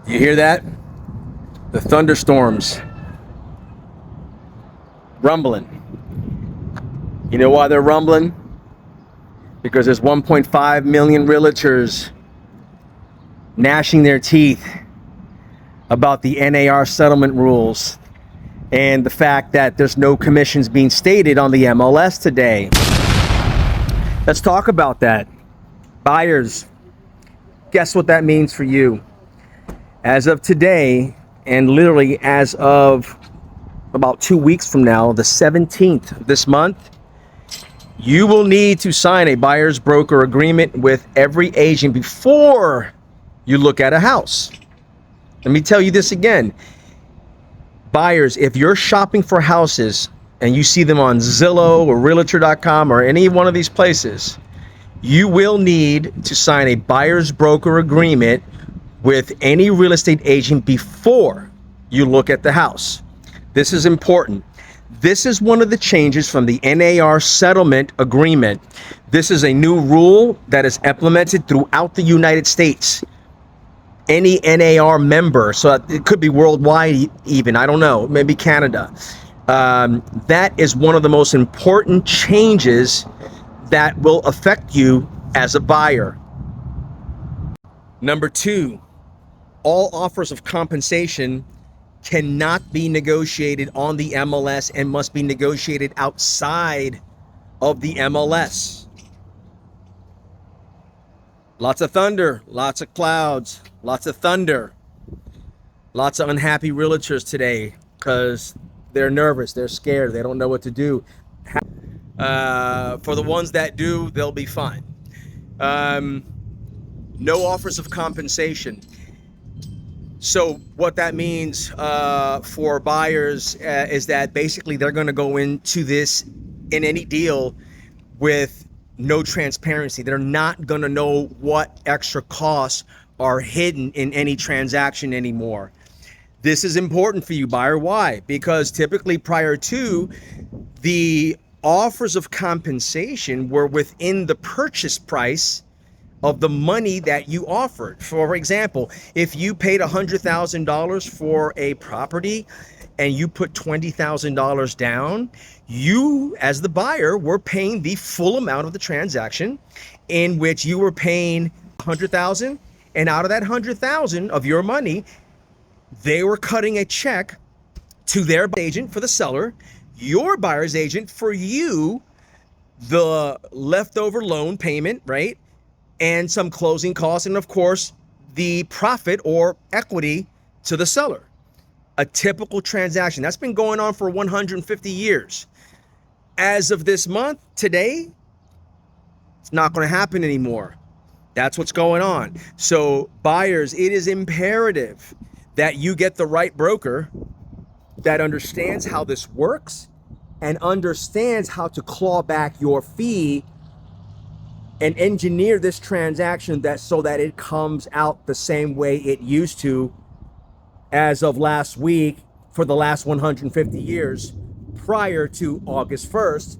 You hear that? The thunderstorms rumbling. You know why they're rumbling? Because there's 1.5 million realtors gnashing their teeth about the NAR settlement rules and the fact that there's no commissions being stated on the MLS today. Let's talk about that. Buyers, guess what that means for you? As of today, and literally as of about 2 weeks from now, the 17th of this month, you will need to sign a buyer's broker agreement with every agent before you look at a house. Let me tell you this again. Buyers, if you're shopping for houses and you see them on Zillow or Realtor.com or any one of these places, you will need to sign a buyer's broker agreement with any real estate agent before you look at the house. This is important. This is one of the changes from the NAR settlement agreement. This is a new rule that is implemented throughout the United States. Any NAR member, so it could be worldwide even, I don't know, maybe Canada. That is one of the most important changes that will affect you as a buyer. Number 2, all offers of compensation cannot be negotiated on the MLS and must be negotiated outside of the MLS. Lots of thunder, lots of clouds, lots of thunder, lots of unhappy realtors today because they're nervous, they're scared, they don't know what to do. For the ones that do, they'll be fine. No offers of compensation. So what that means for buyers is that basically they're going to go into this in any deal with no transparency. They're not going to know what extra costs are hidden in any transaction anymore. This is important for you, buyer. Why? Because typically prior to, the offers of compensation were within the purchase price of the money that you offered. For example, if you paid $100,000 for a property and you put $20,000 down, you as the buyer were paying the full amount of the transaction, in which you were paying $100,000, and out of that $100,000 of your money, they were cutting a check to their agent for the seller, your buyer's agent for you, the leftover loan payment, right? And some closing costs, and of course, the profit or equity to the seller. A typical transaction. That's been going on for 150 years. As of this month, today, it's not going to happen anymore. That's what's going on. So buyers, it is imperative that you get the right broker that understands how this works and understands how to claw back your fee and engineer this transaction so that it comes out the same way it used to as of last week for the last 150 years prior to August 1st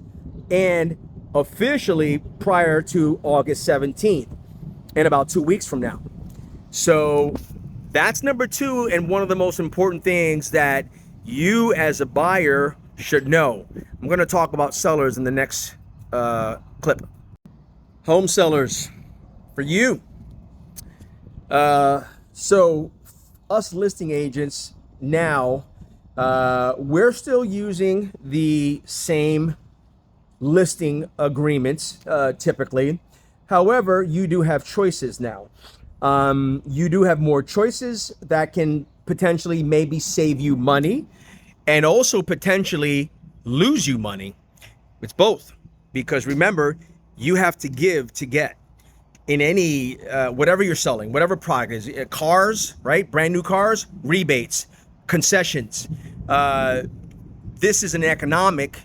and officially prior to August 17th in about 2 weeks from now. So that's number 2, and one of the most important things that you as a buyer should know. I'm going to talk about sellers in the next clip. Home sellers, for you. So us listing agents now, we're still using the same listing agreements typically. However, you do have choices now. You do have more choices that can potentially maybe save you money and also potentially lose you money. It's both, because remember, you have to give to get in any, whatever you're selling, whatever product is, cars, right? Brand new cars, rebates, concessions. This is an economic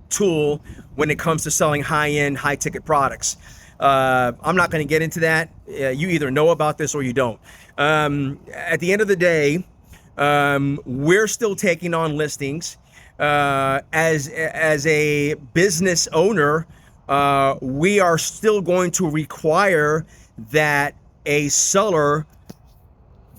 tool when it comes to selling high-end, high-ticket products. I'm not going to get into that. You either know about this or you don't. At the end of the day, we're still taking on listings. As a business owner, we are still going to require that a seller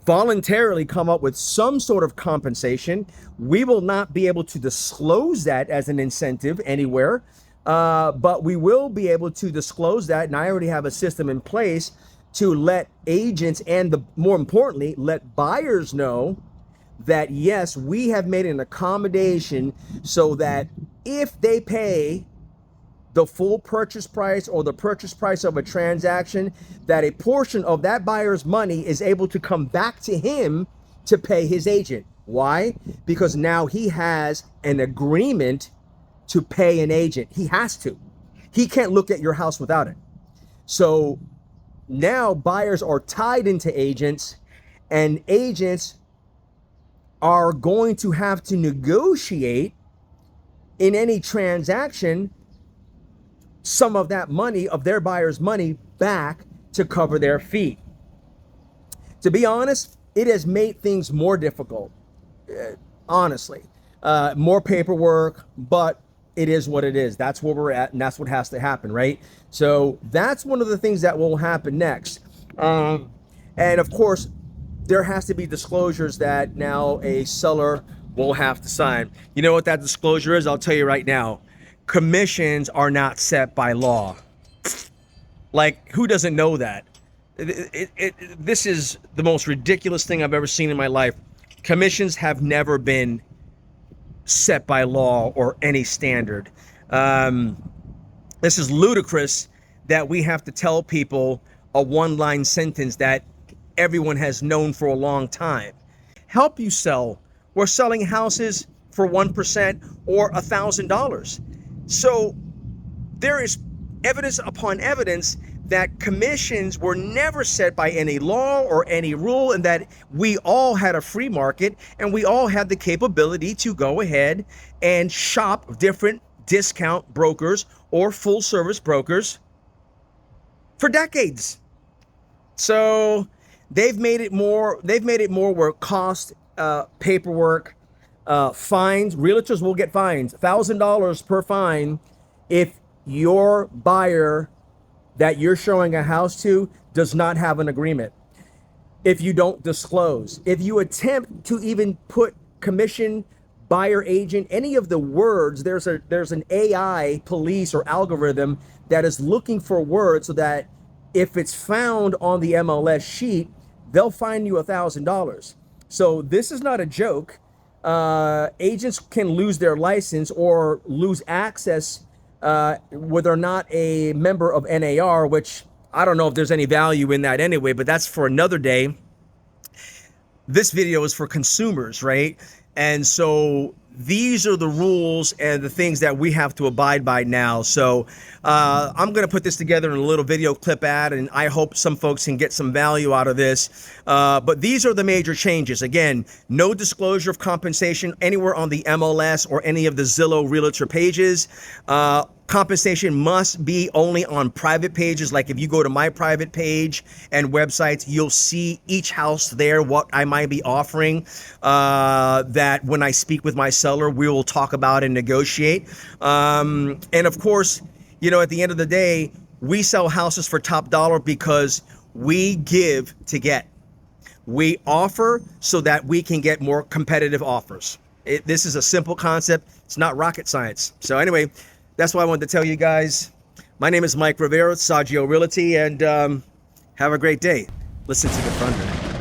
voluntarily come up with some sort of compensation. We will not be able to disclose that as an incentive anywhere, but we will be able to disclose that, and I already have a system in place to let agents and more importantly, let buyers know that yes, we have made an accommodation so that if they pay the full purchase price or the purchase price of a transaction, that a portion of that buyer's money is able to come back to him to pay his agent. Why? Because now he has an agreement to pay an agent. He has to. He can't look at your house without it. So now buyers are tied into agents, and agents are going to have to negotiate in any transaction some of that money, of their buyer's money, back to cover their fee. To be honest, it has made things more difficult, honestly. More paperwork, but it is what it is. That's where we're at, and that's what has to happen, right? So that's one of the things that will happen next. And of course, there has to be disclosures that now a seller will have to sign. You know what that disclosure is? I'll tell you right now. Commissions are not set by law. Like, who doesn't know that? This is the most ridiculous thing I've ever seen in my life. Commissions have never been set by law or any standard. This is ludicrous that we have to tell people a one-line sentence that everyone has known for a long time. Help you sell. We're selling houses for 1% or $1,000. So there is evidence upon evidence that commissions were never set by any law or any rule, and that we all had a free market and we all had the capability to go ahead and shop different discount brokers or full service brokers for decades. So they've made it more where cost, paperwork, fines. Realtors will get fines, $1,000 per fine if your buyer that you're showing a house to does not have an agreement. If you don't disclose, if you attempt to even put commission, buyer agent, any of the words, there's an AI police or algorithm that is looking for words so that if it's found on the MLS sheet, they'll fine you $1,000. So this is not a joke. Agents can lose their license or lose access where they're not a member of NAR, which I don't know if there's any value in that anyway, but that's for another day. This video is for consumers, right? And so these are the rules and the things that we have to abide by now. So I'm going to put this together in a little video clip ad, and I hope some folks can get some value out of this. But these are the major changes. Again, no disclosure of compensation anywhere on the MLS or any of the Zillow Realtor pages. Compensation must be only on private pages. Like if you go to my private page and websites, you'll see each house there, what I might be offering, that when I speak with my seller, we will talk about and negotiate. And of course, you know, at the end of the day, we sell houses for top dollar because we give to get. We offer so that we can get more competitive offers. This is a simple concept. It's not rocket science. So anyway, that's why I wanted to tell you guys. My name is Mike Rivera, Saggio Realty, and have a great day. Listen to the thunder.